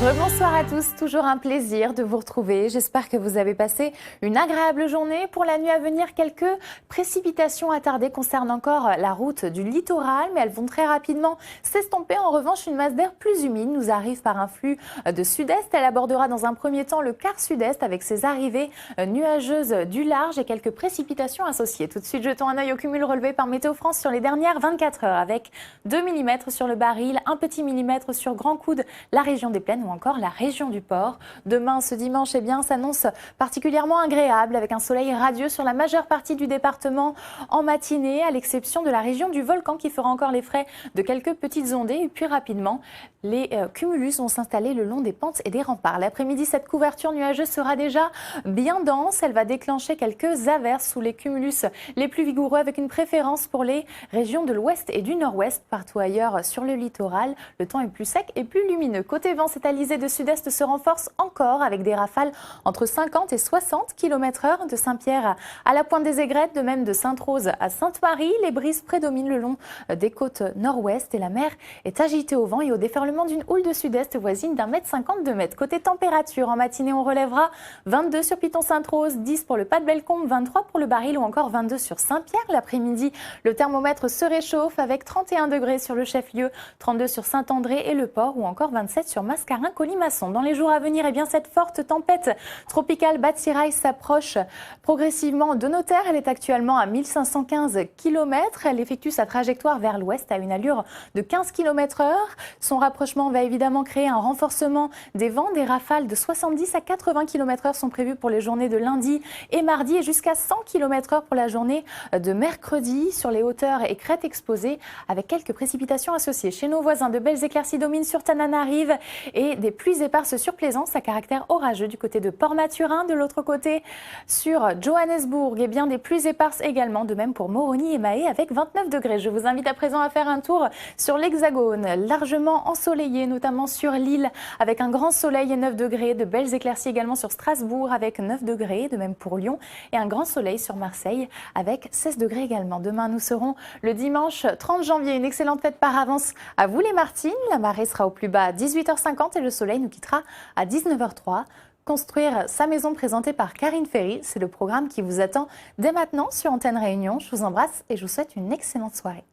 Bonsoir à tous, toujours un plaisir de vous retrouver. J'espère que vous avez passé une agréable journée. Pour la nuit à venir, quelques précipitations attardées concernent encore la route du littoral, mais elles vont très rapidement s'estomper. En revanche, une masse d'air plus humide nous arrive par un flux de sud-est. Elle abordera dans un premier temps le quart sud-est avec ses arrivées nuageuses du large et quelques précipitations associées. Tout de suite, jetons un œil au cumul relevé par Météo France sur les dernières 24 heures avec 2 mm sur le Baril, un petit millimètre sur Grand Coude, la région des Plaines ou encore la région du Port. Demain, ce dimanche, s'annonce particulièrement agréable avec un soleil radieux sur la majeure partie du département en matinée, à l'exception de la région du Volcan qui fera encore les frais de quelques petites ondées. Et puis rapidement, les cumulus vont s'installer le long des pentes et des remparts. L'après-midi, cette couverture nuageuse sera déjà bien dense. Elle va déclencher quelques averses sous les cumulus les plus vigoureux avec une préférence pour les régions de l'ouest et du nord-ouest. Partout ailleurs sur le littoral, le temps est plus sec et plus lumineux. Côté vent, cette alizée de sud-est se renforce encore avec des rafales entre 50 et 60 km/h de Saint-Pierre à la Pointe des Aigrettes, de même de Sainte-Rose à Sainte-Marie. Les brises prédominent le long des côtes nord-ouest et la mer est agitée au vent et au déferlement d'une houle de sud-est voisine d'1,50 m, 2 mètres. Côté température, en matinée, on relèvera 22 sur Piton-Sainte-Rose, 10 pour le Pas-de-Bellecombe, 23 pour le Baril ou encore 22 sur Saint-Pierre. L'après-midi, le thermomètre se réchauffe avec 31 degrés sur le chef-lieu, 32 sur Saint-André et le Port ou encore 27 sur Mascarin-Colimaçon. Dans les jours à venir, cette forte tempête tropicale Batsirai s'approche progressivement de nos terres. Elle est actuellement à 1515 km. Elle effectue sa trajectoire vers l'ouest à une allure de 15 km/h. Son rapprochement va évidemment créer un renforcement des vents. Des rafales de 70 à 80 km/h sont prévues pour les journées de lundi et mardi et jusqu'à 100 km/h pour la journée de mercredi sur les hauteurs et crêtes exposées avec quelques précipitations associées. Chez nos voisins, de belles éclaircies dominent sur Tananarive et des pluies éparses sur Plaisance à caractère orageux du côté de Port-Maturin. De l'autre côté, sur Johannesburg, des pluies éparses également, de même pour Moroni et Mahé avec 29 degrés. Je vous invite à présent à faire un tour sur l'Hexagone, largement ensoleillé, notamment sur l'île avec un grand soleil et 9 degrés. De belles éclaircies également sur Strasbourg avec 9 degrés, de même pour Lyon, et un grand soleil sur Marseille avec 16 degrés également. Demain, nous serons le dimanche 30 janvier. Une excellente fête par avance à vous les Martines. La marée sera au plus bas à 18h50 et le soleil nous quittera à 19h03. Construire sa maison, présentée par Karine Ferry, c'est le programme qui vous attend dès maintenant sur Antenne Réunion. Je vous embrasse et je vous souhaite une excellente soirée.